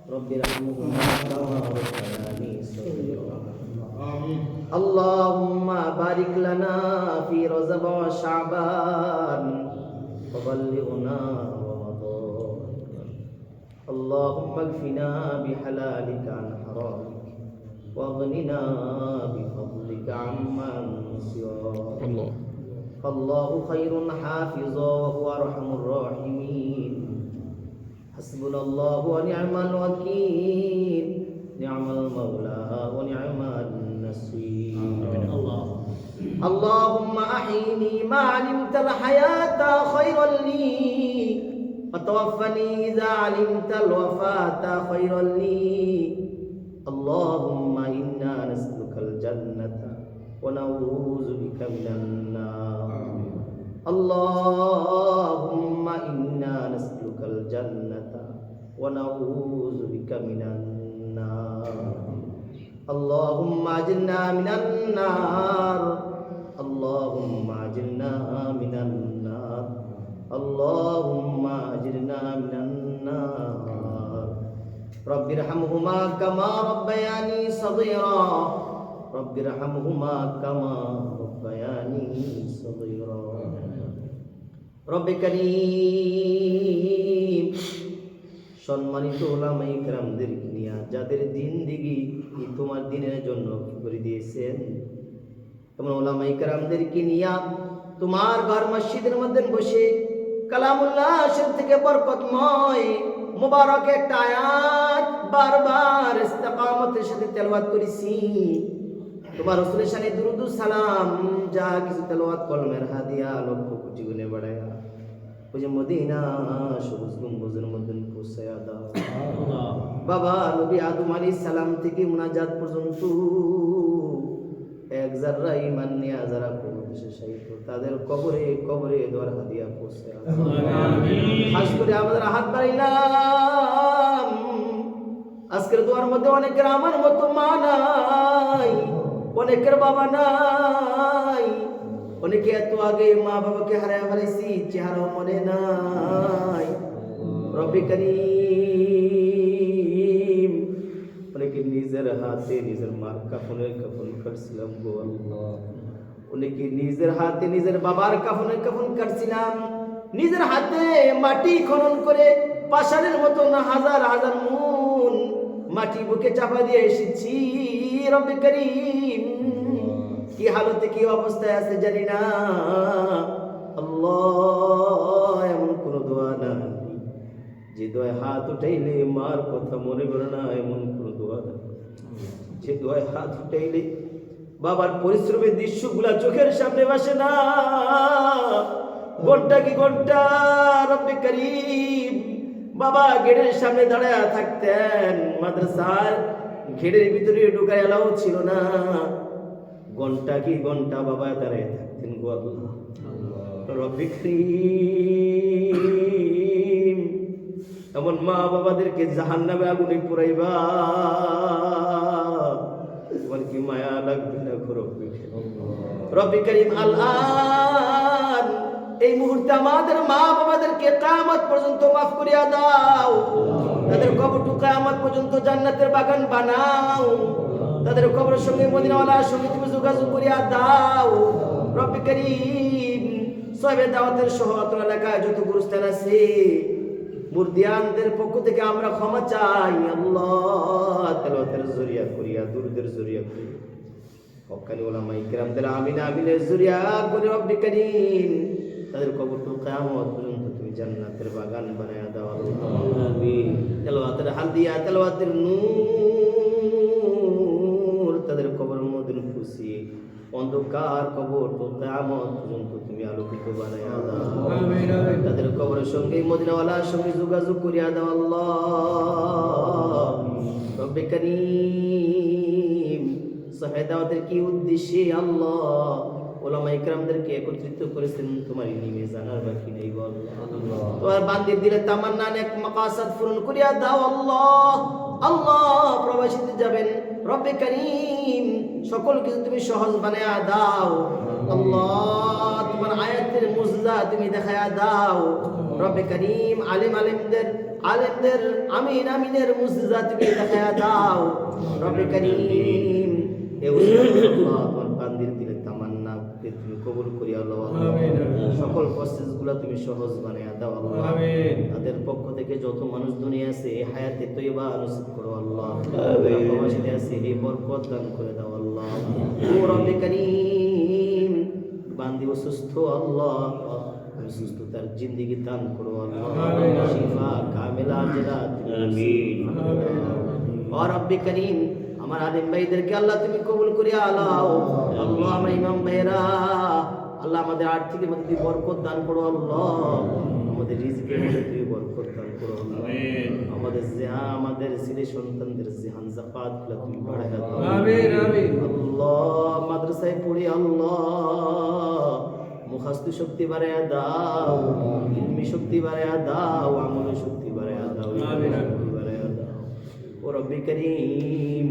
رب ارحمهما كما ربياني صغيرا اللهم بارك لنا في رجب وشعبان وبلغنا رمضان اللهم اكفنا بحلالك عن حرامك واغننا بفضلك عمن سواك فالله خير حافظا وهو ارحم الراحمين حسبنا الله ونعم الوكيل نعم المولى ونعم النصير اللهم احيني ما علمت الحياة خيرا لي وتوفني اذا علمت الوفاة خيرا لي اللهم انا نسألك الجنة ونعوذ بك من النار اللهم إنا نسألك الجنة ونعوذ بك من النار اللهم أجرنا من النار اللهم أجرنا من النار اللهم أجرنا من النار رب ارحمهما كما ربياني صغيرا رب ارحمهما كما ربياني صغيرا রব্বে কারীম সম্মানিত উলামায়ে কেরামদেরকে নিয়ে যাদের জিন্দেগি তোমার দ্বীনের জন্য করে দিয়েছেন তোমরা উলামায়ে কেরামদেরকে নিয়ে তোমার ঘর মসজিদের মধ্যে বসে কালামুল্লাহ শরীফ থেকে বরকতময় মুবারক একটা আয়াত বারবার ইস্তিকামতের সাথে তেলাওয়াত করেছি তোমার রাসূলের শানে দুরূদ ও সালাম যা কিছু তেলাওয়াত কলমের হাদিয়া লক্ষ কোটি গুণে বাড়ায়া ওই যে মদিনা সবুজ গম্বুজের মধ্যে পৌঁছায়া দাও বাবা নবী আদম আলাইহিস সালাম থেকে মুনাজাত পর্যন্ত এক যারা ঈমান নিয়ে যারা পৌঁছে শাহীদ তাদের কবরে কবরে দোয়ার হাদিয়া পৌঁছায়া আমিন খাস করে আমাদের হাত বাড়াইলাম আজকের দোয়ার মধ্যে অনেকের আমার মতো মা নাই অনেকের বাবা নাই অনেকে এত আগে মা বাবাকে হারায় ফেলেছি চেহারাও মনে নাই রব্বে কারীম অনেকে নিজের হাতে নিজের মার কাফনের কাফন কাটছিলাম গো আল্লাহ অনেকে নিজের হাতে নিজের বাবার কাফনের কাফন কাটছিলাম নিজের হাতে মাটি খনন করে পাষাণের মতন হাজার হাজার মুন মাটি বুকে চাপা দিয়ে এসেছি রব্বে কারীম কি হালতে কি অবস্থায় আছে জানি না আল্লাহ এমন কোন দোয়া নাই যে দোয়ায় হাত উঠাইলে মার কথা মনে পড়ে না এমন কোন দোয়া নাই যে দোয়ায় হাত উঠাইলে বাবার পরিশ্রমের দৃশ্যগুলা চোখের সামনে ভাসে না ঘন্টা কি ঘন্টা রব্বে কারীম বাবা গেটের সামনে দাঁড়ায় থাকতেন মাদ্রাসার গেটের ভিতরে ঢোকার এলাও ছিল না ঘন্টা কি ঘন্টা বাবা দাঁড়ায় থাকতেন গো আল্লাহ রব্বে কারীম এমন মা বাবাদেরকে জাহান্নামে আগুনে পুরাইবা তোমার কি মায়া লাগবে না গো রব্বে কারীম আল্লাহ এই মুহূর্তে আমাদের মা বাবাদেরকে কিয়ামত পর্যন্ত মাফ করিয়া দাও তাদের কবরটু কিয়ামত পর্যন্ত জান্নাতের বাগান বানাও তাদের কবরের সঙ্গে মদিনাওয়ালার সঙ্গে তুমি যোগাযোগ করিয়া দাও রব্বে কারীম সাহেবে দাওয়াতের সহ অত্র এলাকায় যত গুরুস্থান আছে মুরদিয়ানদের পক্ষ থেকে আমরা ক্ষমা চাই আল্লাহ তেলাওয়াতের জরিয়া করিয়া দুরুদের জরিয়া করিয়া হক্কানি উলামায়ে কেরামদের আমিন আমিনের জরিয়া করে রব্বে কারীম তাদের কবরটু কিয়ামত পর্যন্ত তুমি জান্নাতের বাগান বানায়া দাও আল্লাহ আমিন তেলাওয়াতের হাদিয়া তেলাওয়াতের নূর তাদের কবরের মধ্যে খুশি অন্ধকার কবর তো কিয়ামত পর্যন্ত তুমি আলোকিত বানায়া দাও আমিন আমিন তাদের কবরের সঙ্গে মদিনাওয়ালার সঙ্গে যোগাযোগ করিয়া দাও আল্লাহ রব্বে কারীম সাহেব দাওয়াতের কি উদ্দেশ্যে আল্লাহ উলামায়ে কেরামদেরকে একত্রিত করেছেন তোমার ইলমে জানার বাকি নেই গো আল্লাহ তোমার বান্দির দিলে তামান্না নেক মাকাসাদ পূরণ করিয়া দাও আল্লাহ আল্লাহ প্রবাসীতে যাবেন রব্বে কারীম সকল কিছু তুমি সহজ বানায়া দাও আল্লাহ তোমার আয়াতের মুজজা তুমি দেখায়া দাও রব্বে কারীম আলেমদের আলেমদের আমিন আমিনের মুজিজা তুমি দেখায়া দাও রব্বে কারীম। এ আল্লাহ তোমার বান্দির দিলে তামান্না তুমি কবুল করি আল্লাহ। সকল প্রসেসগুলো তুমি সহজ বানায়া দাও আল্লাহ। তাদের পক্ষ থেকে যত মানুষ দুনিয়া আছে হায়াতে তৈবা নসিব করো আল্লাহ। প্রবাসীতে আছে এই বরকত দান করে দাও আল্লাহ। ও রব্বে কারীম বান্দি অসুস্থ আল্লাহ, সুস্থতার জিন্দেগি দান করো আল্লাহ। শিফা কামিলা আজরাত আমিন। ও রব্বে কারীম আমার আলিম ভাইদেরকে আল্লাহ তুমি কবুল করিয়া আলাও আল্লাহ। আমার ইমাম ভাইরা আল্লাহ আমাদের আর্থিকের মধ্যে তুমি বরকত দান করো আল্লাহ। আমাদের রিজিকের মধ্যে তুমি বরকত দান করো আল্লাহ। আমাদের ছেলে সন্তানদের জিহান যাকাতগুলো তুমি বাড়াইয়া দাও আমিন আমিন আল্লাহ। মাদ্রাসায় পড়ি আল্লাহ মুখাস্তি শক্তি বাড়াইয়া দাও, ইলমি শক্তি বাড়াইয়া দাও, আমল শক্তি বাড়াইয়া দাও আমিন আমিন বাড়াইয়া দাও। ও রব্বে কারীম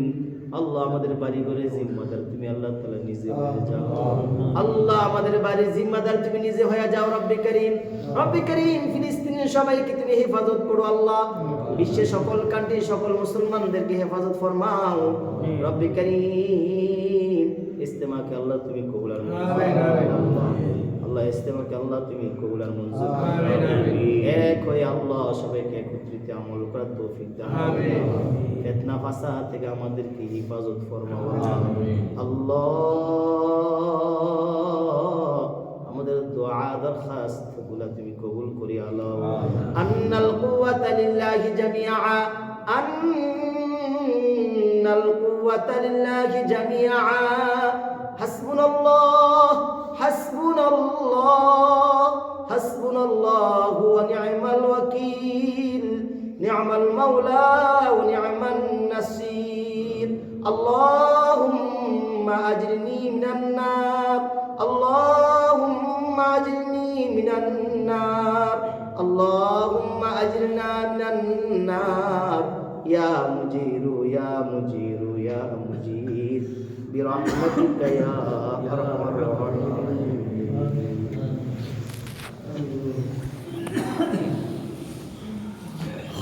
আল্লাহ আমাদের বাড়ি ঘরে জিম্মাদার তুমি আল্লাহ তাআলা নিজে হয়ে যাও আল্লাহ। আমাদের বাড়ির জিম্মাদার তুমি নিজে হয়ে যাও রব্বে কারীম। রব্বে কারীম ফিলিস্তিনের সবাইকে তুমি হেফাজত করো আল্লাহ। বিশ্বের সকল কান্ট্রি সকল মুসলমানদেরকে হেফাজত ফরমাও রব্বে কারীম। ইস্তেমাকে আল্লাহ তুমি কবুল আর মঞ্জুর আল্লাহ। ইস্তেমাকে আল্লাহ তুমি কবুল আর মঞ্জুর এক হয়ে আল্লাহ সবাইকে একত্রিত আমল করার তৌফিক দান ফিতনা ফাসাদ থেকে আমাদেরকে হেফাজত ফরমাও আল্লাহ। আমাদের দোয়া দরখাস্ত গুলা তুমি কবুল করি আল্লাহ। আন্নাল কুওয়াতা লিল্লাহি জামিআ আন্নাল কুওয়াতা লিল্লাহি জামিআ হাসবুনাল্লাহ হাসবুনাল্লাহ হাসবুনাল্লাহু ওয়া নি'মাল ওয়াকিল নি'মাল মাওলা ওয়া নি'মান নাসির। আল্লাহুম্মা আজরিনি মিনান নার আল্লাহুম্মা আজরিনি মিনান নার আল্লাহুম্মা আজরিনা মিনান নার ইয়া মুজিরু ইয়া মুজিরু ইয়া মুজির বিরহমাতিকা ইয়া